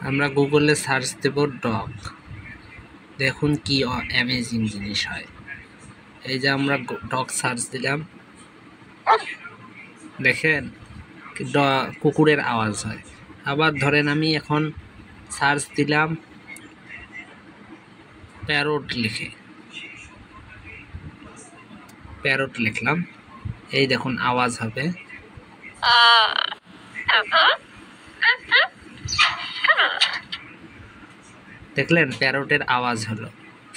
আমরা গুগলে সার্চ দেব ডগ, দেখুন কি অ্যামেজিং জিনিস হয়। এই যে আমরা ডগ সার্চ দিলাম, দেখেন কুকুরের আওয়াজ হয়। আবার ধরেন আমি এখন সার্চ দিলাম প্যারট লিখে, প্যারট লিখলাম, এই দেখুন আওয়াজ হবে। দেখলেন প্যারটের আওয়াজ হলো।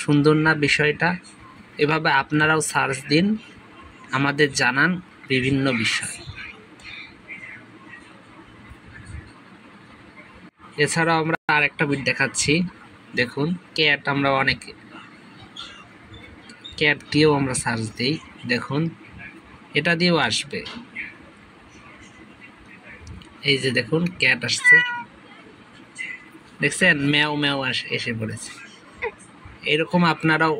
সুন্দর না বিষয়টা? এভাবে আপনারাও সার্চ দিন, আমাদের জানান বিভিন্ন বিষয়। এছাড়াও আমরা আরেকটা বিট দেখাচ্ছি, দেখুন ক্যাট, আমরা অনেক ক্যাট দিয়েও আমরা সার্চ দিই, দেখুন এটা দিয়েও আসবে। এই যে দেখুন ক্যাট আসছে, দেখছেন ম্যাও ম্যাও এসে পড়েছে। এরকম আপনারাও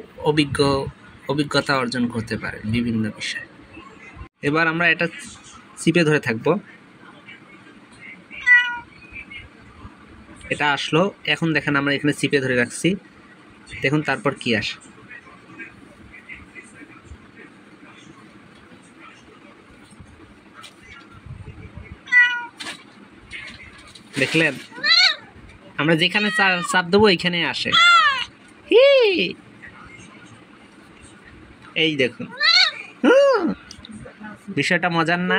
অভিজ্ঞতা অর্জন করতে পারেন বিভিন্ন বিষয়ে। এবার আমরা এটা চিপে ধরে থাকবো, এটা আসলো। এখন দেখেন আমরা এখানে চিপে ধরে রাখছি, দেখুন তারপর কি আসে। দেখলেন আমরা যেখানে চাপ দেবো এইখানে আসে। এই দেখুন বিষয়টা মজার না?